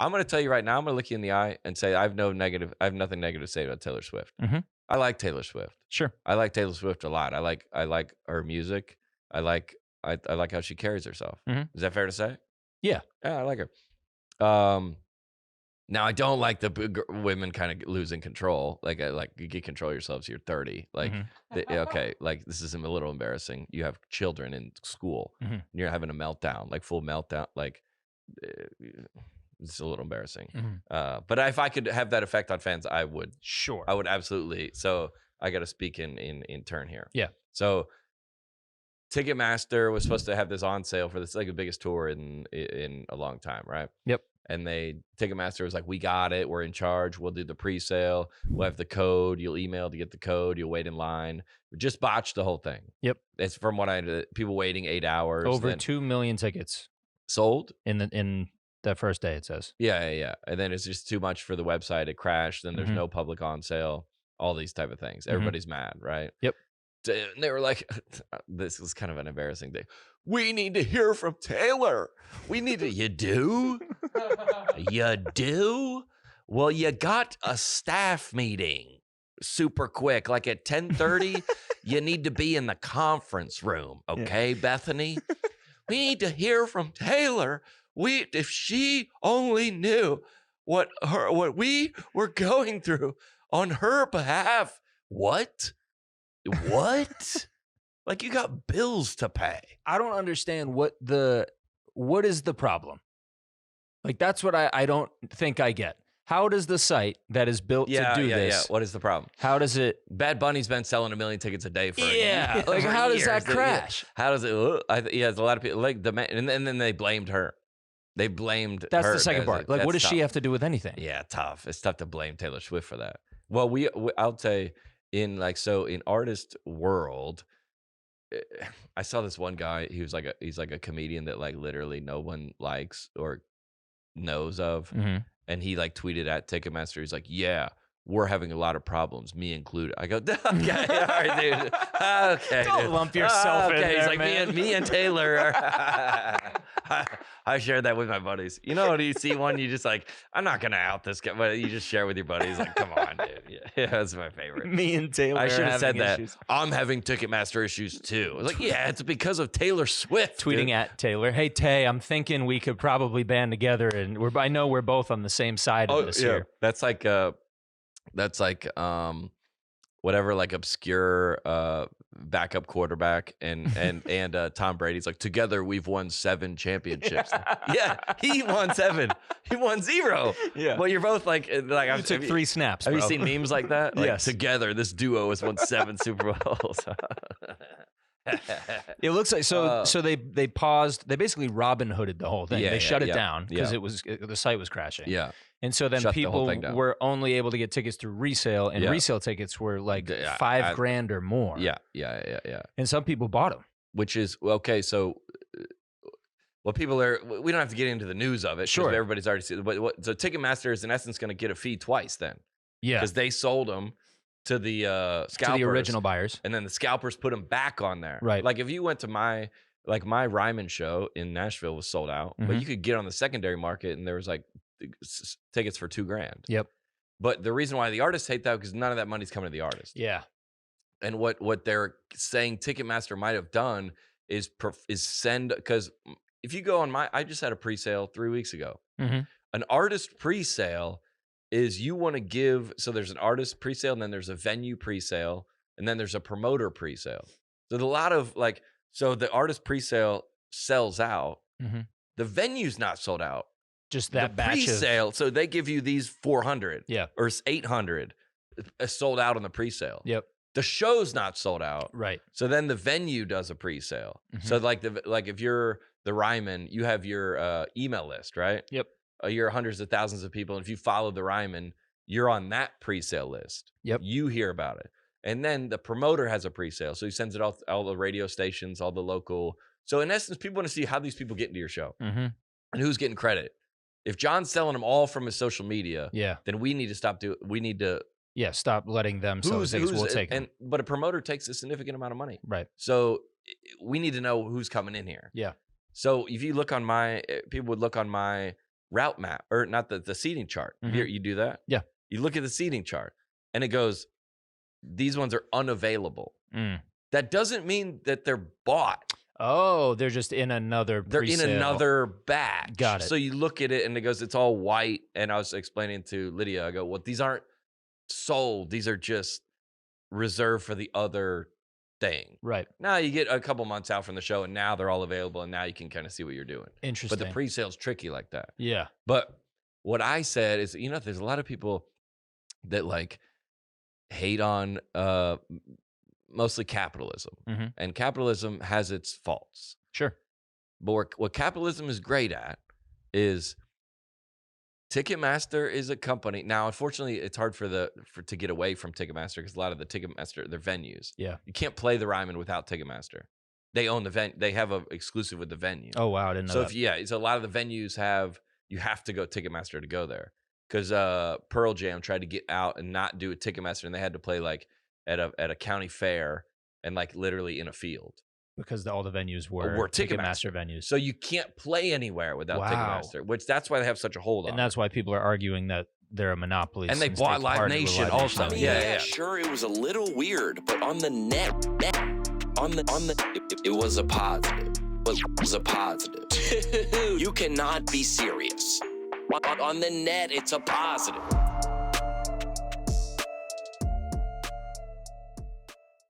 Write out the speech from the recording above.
I'm going to tell you right now, I'm going to look you in the eye and say I have nothing negative to say about Taylor Swift. I like Taylor Swift. Sure. I like Taylor Swift a lot. I like her music. I like how she carries herself. Is that fair to say? Yeah. Yeah, I like her. Now I don't like the women kind of losing control. Like you get control of yourselves. You're 30. Like, okay, like this is a little embarrassing. You have children in school. And you're having a meltdown, like full meltdown. Like, it's a little embarrassing. But if I could have that effect on fans, I would. Sure. I would absolutely. So I got to speak in turn here. Yeah. So Ticketmaster was supposed to have this on sale for this, like the biggest tour in a long time, right? Yep. And Ticketmaster was like, we got it. We're in charge. We'll do the pre-sale. We'll have the code. You'll email to get the code. You'll wait in line. We just botched the whole thing. Yep. It's from what I did. People waiting 8 hours. Over 2 million tickets sold in that first day, it says. Yeah. And then it's just too much for the website. It crashed. Then there's no public on sale. All these type of things. Everybody's mad, right? Yep. And they were like, this is kind of an embarrassing thing. We need to hear from Taylor. We need to. You do? You do? Well, you got a staff meeting super quick, like at 10:30. You need to be in the conference room, okay, Bethany? We need to hear from Taylor. If she only knew what we were going through on her behalf. What? Like, you got bills to pay. I don't understand what is the problem. Like, that's what I don't think I get. How does the site that is built to do this? Yeah. What is the problem? How does it? Bad Bunny's been selling 1 million tickets a day for like how does that crash? How does it? There's a lot of people like and then they blamed her. They blamed. That's her. the second part. Like, what does she have to do with anything? Yeah, tough. It's tough to blame Taylor Swift for that. Well, I'll say in artist world. I saw this one guy. He's like a comedian that like literally no one likes or knows of, and he like tweeted at Ticketmaster. He's like, "Yeah, we're having a lot of problems, me included." I go, "Okay, all right, dude. Okay, don't lump yourself in there, He's like, man. me and Taylor. I shared that with my buddies. You know, when you see one, you just like, I'm not gonna out this guy, but you just share with your buddies. Like, come on, dude. Yeah, that's my favorite. Me and Taylor. I should have said that. Issues. I'm having Ticketmaster issues too. I was like, yeah, it's because of Taylor Swift. Tweeting at Taylor, "Hey Tay, I'm thinking we could probably band together, and I know we're both on the same side of this here." That's like whatever, like obscure backup quarterback and Tom Brady's like, together we've won 7 championships. Yeah, he won 7. He won 0. Yeah. Well, you're both like I took 3 snaps. Have you seen memes like that? Like, yes. Together, this duo has won 7 Super Bowls. It looks like so they paused. They basically Robin Hooded the whole thing. They shut it down because the site was crashing. Yeah. And so then people were only able to get tickets through resale, and resale tickets were like $5,000 or more. Yeah. And some people bought them. Which is okay. So, what people are, we don't have to get into the news of it. Sure, everybody's already seen. But so Ticketmaster is in essence going to get a fee twice then. Yeah, because they sold them to the scalpers, to the original buyers, and then the scalpers put them back on there. Right. Like if you went to my Ryman show in Nashville was sold out, but you could get on the secondary market and there was like tickets for $2,000. Yep. But the reason why the artists hate that because none of that money's coming to the artist. Yeah. And what they're saying Ticketmaster might have done is send, because if you go on I just had a pre-sale 3 weeks ago. An artist pre-sale is you want to give, so there's an artist pre-sale and then there's a venue pre-sale and then there's a promoter pre-sale. So there's a lot of so the artist pre-sale sells out. The venue's not sold out. Just that batch pre-sale. So they give you these 400 or 800 sold out on the pre-sale. Yep. The show's not sold out. Right. So then the venue does a pre-sale. So like if you're the Ryman, you have your email list, right? Yep. You're hundreds of thousands of people. And if you follow the Ryman, you're on that pre-sale list. Yep. You hear about it. And then the promoter has a pre-sale. So he sends it all the radio stations, all the local. So in essence, people want to see how these people get into your show and who's getting credit. If John's selling them all from his social media, then we need to stop stop letting them sell things. We'll take them. But a promoter takes a significant amount of money. Right. So we need to know who's coming in here. Yeah. So if you look on people would look on my route map, or not the seating chart. Mhm. You do that? Yeah. You look at the seating chart and it goes, these ones are unavailable. That doesn't mean that they're bought. Oh, they're just in another They're pre-sale. in another batch. Got it. So you look at it and it goes, it's all white. And I was explaining to Lydia, I go, well, these aren't sold. These are just reserved for the other thing. Right. Now you get a couple months out from the show and now they're all available and now you can kind of see what you're doing. Interesting. But the pre-sale's tricky like that. Yeah. But what I said is, there's a lot of people that like hate on mostly capitalism. And capitalism has its faults. Sure. But what capitalism is great at is Ticketmaster is a company. Now, unfortunately, it's hard to get away from Ticketmaster because a lot of the Ticketmaster, their venues. Yeah. You can't play the Ryman without Ticketmaster. They own the venue. They have an exclusive with the venue. Oh, wow. I didn't know that. So a lot of the venues you have to go Ticketmaster to go there. Because Pearl Jam tried to get out and not do a Ticketmaster, and they had to play like at a county fair and like literally in a field. Because all the venues were Ticketmaster venues. So you can't play anywhere without Ticketmaster, that's why they have such a hold on. And that's why people are arguing that they're a monopoly. And they bought Live Nation also. Yeah. Sure, it was a little weird, but on the net, it was a positive. It was a positive. You cannot be serious. On the net, it's a positive.